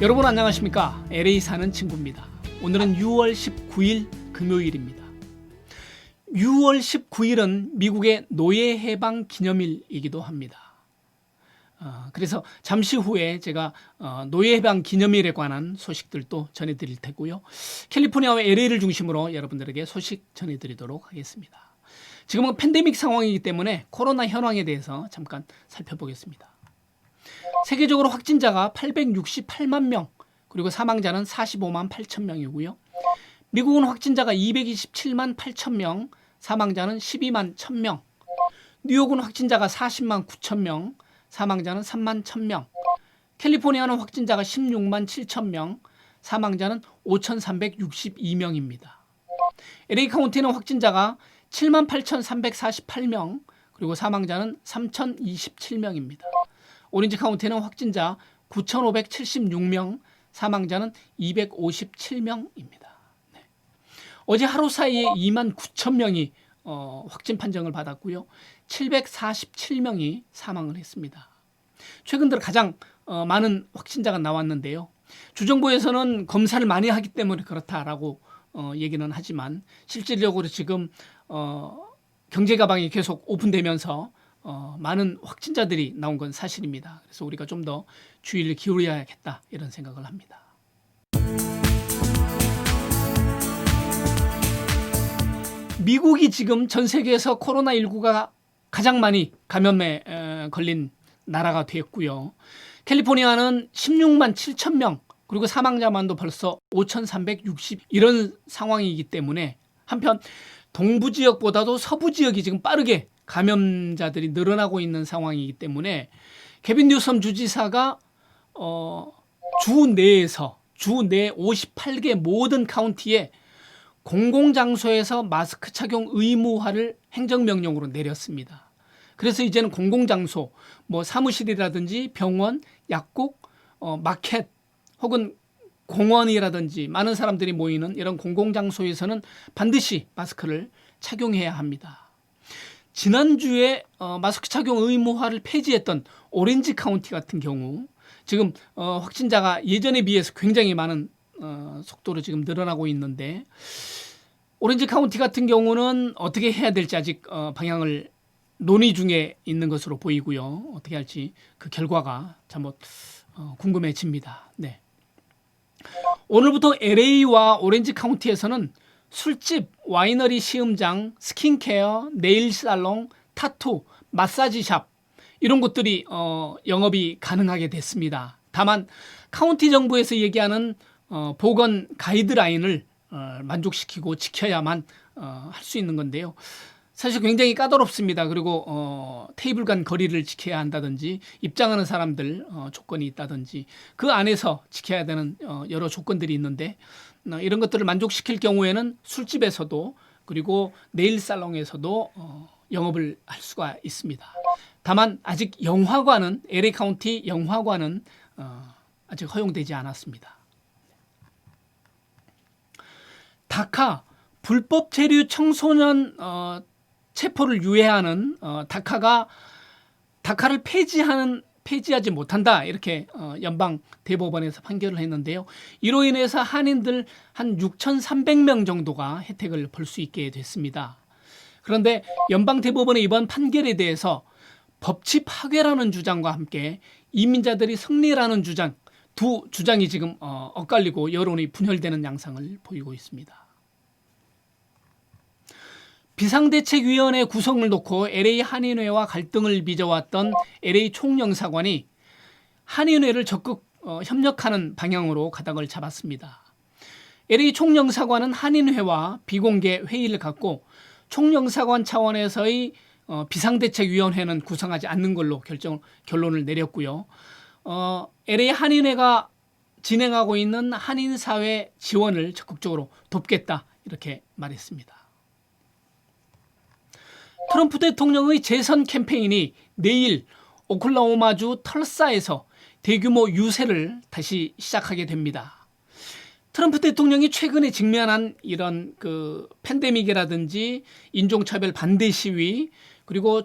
여러분 안녕하십니까? LA 사는 친구입니다. 오늘은 6월 19일 금요일입니다. 6월 19일은 미국의 노예해방 기념일이기도 합니다. 그래서 잠시 후에 제가 노예해방 기념일에 관한 소식들도 전해드릴 테고요. 캘리포니아와 LA를 중심으로 여러분들에게 소식 전해드리도록 하겠습니다. 지금은 팬데믹 상황이기 때문에 코로나 현황에 대해서 잠깐 살펴보겠습니다. 세계적으로 확진자가 868만 명, 그리고 사망자는 45만 8천 명이고요. 미국은 확진자가 227만 8천 명, 사망자는 12만 1천 명. 뉴욕은 확진자가 40만 9천 명, 사망자는 3만 1천 명. 캘리포니아는 확진자가 16만 7천 명, 사망자는 5,362명입니다. LA 카운티는 확진자가 7만 8,348명, 그리고 사망자는 3,027명입니다. 오렌지 카운티는 확진자 9,576명, 사망자는 257명입니다. 네. 어제 하루 사이에 2만 9천 명이 확진 판정을 받았고요. 747명이 사망을 했습니다. 최근 들어 가장 많은 확진자가 나왔는데요. 주정부에서는 검사를 많이 하기 때문에 그렇다라고 얘기는 하지만 실질적으로 지금 경제 가방이 계속 오픈되면서 많은 확진자들이 나온 건 사실입니다. 그래서 우리가 좀 더 주의를 기울여야겠다 이런 생각을 합니다. 미국이 지금 전 세계에서 코로나19가 가장 많이 감염에 걸린 나라가 됐고요. 캘리포니아는 16만 7천 명, 그리고 사망자만도 벌써 5,360 이런 상황이기 때문에 한편 동부 지역보다도 서부 지역이 지금 빠르게 감염자들이 늘어나고 있는 상황이기 때문에 개빈 뉴섬 주지사가 주 내에 58개 모든 카운티에 공공장소에서 마스크 착용 의무화를 행정명령으로 내렸습니다. 그래서 이제는 공공장소, 사무실이라든지 병원, 약국, 마켓 혹은 공원이라든지 많은 사람들이 모이는 이런 공공장소에서는 반드시 마스크를 착용해야 합니다. 지난주에 마스크 착용 의무화를 폐지했던 오렌지 카운티 같은 경우 지금 확진자가 예전에 비해서 굉장히 많은 속도로 지금 늘어나고 있는데 오렌지 카운티 같은 경우는 어떻게 해야 될지 아직 방향을 논의 중에 있는 것으로 보이고요. 어떻게 할지 그 결과가 참못 궁금해집니다. 네. 오늘부터 LA와 오렌지 카운티에서는 술집, 와이너리 시음장, 스킨케어, 네일 살롱, 타투, 마사지샵 이런 곳들이 영업이 가능하게 됐습니다. 다만 카운티 정부에서 얘기하는 보건 가이드라인을 만족시키고 지켜야만 할 수 있는 건데요. 사실 굉장히 까다롭습니다. 그리고 테이블 간 거리를 지켜야 한다든지 입장하는 사람들 조건이 있다든지 그 안에서 지켜야 되는 여러 조건들이 있는데 이런 것들을 만족시킬 경우에는 술집에서도 그리고 네일 살롱에서도 영업을 할 수가 있습니다. 다만 아직 영화관은 LA 카운티 영화관은 아직 허용되지 않았습니다. 다카 불법 체류 청소년 체포를 유예하는 다카를 폐지하지 못한다 이렇게 연방 대법원에서 판결을 했는데요. 이로 인해서 한인들 한 6,300명 정도가 혜택을 볼 수 있게 됐습니다. 그런데 연방 대법원의 이번 판결에 대해서 법치 파괴라는 주장과 함께 이민자들이 승리라는 주장, 두 주장이 지금 엇갈리고 여론이 분열되는 양상을 보이고 있습니다. 비상대책위원회 구성을 놓고 LA 한인회와 갈등을 빚어왔던 LA 총영사관이 한인회를 적극 협력하는 방향으로 가닥을 잡았습니다. LA 총영사관은 한인회와 비공개 회의를 갖고 총영사관 차원에서의 비상대책위원회는 구성하지 않는 걸로 결론을 내렸고요. LA 한인회가 진행하고 있는 한인사회 지원을 적극적으로 돕겠다 이렇게 말했습니다. 트럼프 대통령의 재선 캠페인이 내일 오클라호마주 털사에서 대규모 유세를 다시 시작하게 됩니다. 트럼프 대통령이 최근에 직면한 이런 팬데믹이라든지 인종차별 반대 시위 그리고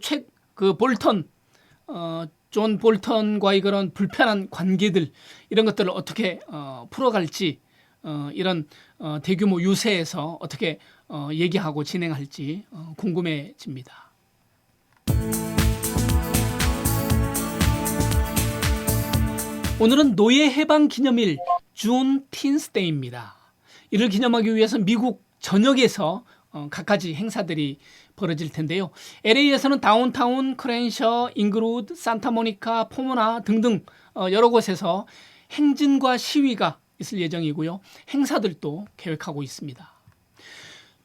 볼턴 존 볼턴과의 그런 불편한 관계들 이런 것들을 어떻게 풀어갈지 이런 대규모 유세에서 어떻게 얘기하고 진행할지 궁금해집니다. 오늘은 노예 해방 기념일 준틴스데이입니다. 이를 기념하기 위해서 미국 전역에서 갖가지 행사들이 벌어질 텐데요. LA에서는 다운타운, 크랜셔, 잉그루드, 산타모니카, 포모나 등등 여러 곳에서 행진과 시위가 있을 예정이고요. 행사들도 계획하고 있습니다.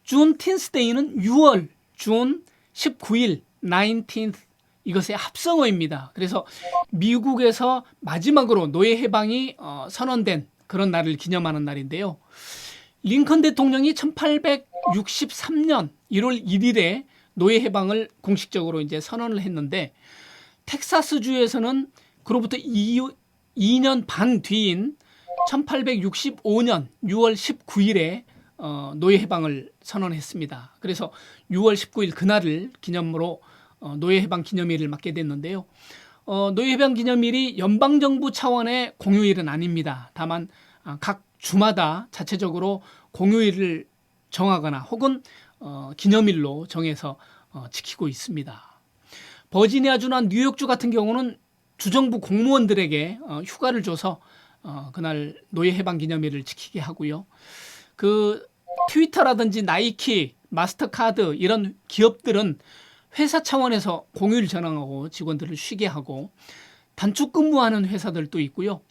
준틴스데이는 6월 준 19일 19th 이것의 합성어입니다. 그래서 미국에서 마지막으로 노예 해방이 선언된 그런 날을 기념하는 날인데요. 링컨 대통령이 1863년 1월 1일에 노예 해방을 공식적으로 이제 선언을 했는데 텍사스주에서는 그로부터 2년 반 뒤인 1865년 6월 19일에 노예 해방을 선언했습니다. 그래서 6월 19일 그날을 기념으로 노예 해방 기념일을 맞게 됐는데요. 노예 해방 기념일이 연방정부 차원의 공휴일은 아닙니다. 다만 각 주마다 자체적으로 공휴일을 정하거나 혹은 기념일로 정해서 지키고 있습니다. 버지니아주나 뉴욕주 같은 경우는 주정부 공무원들에게 휴가를 줘서 그날 노예 해방 기념일을 지키게 하고요. 그 트위터라든지 나이키, 마스터카드 이런 기업들은 회사 차원에서 공휴일 전환하고 직원들을 쉬게 하고 단축 근무하는 회사들도 있고요.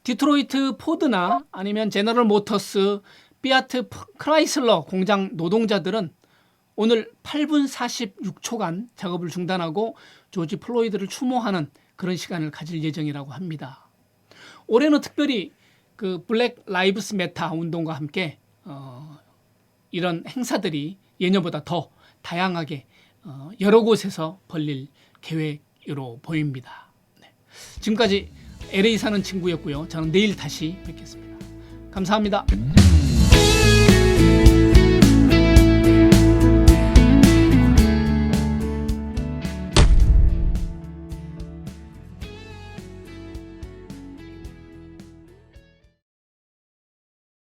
디트로이트 포드나 아니면 제너럴 모터스, 피아트 크라이슬러 공장 노동자들은 오늘 8분 46초간 작업을 중단하고 조지 플로이드를 추모하는 그런 시간을 가질 예정이라고 합니다. 올해는 특별히 그 블랙 라이브스 매터 운동과 함께 이런 행사들이 예년보다 더 다양하게 여러 곳에서 벌릴 계획으로 보입니다. 네. 지금까지 LA 사는 친구였고요. 저는 내일 다시 뵙겠습니다. 감사합니다.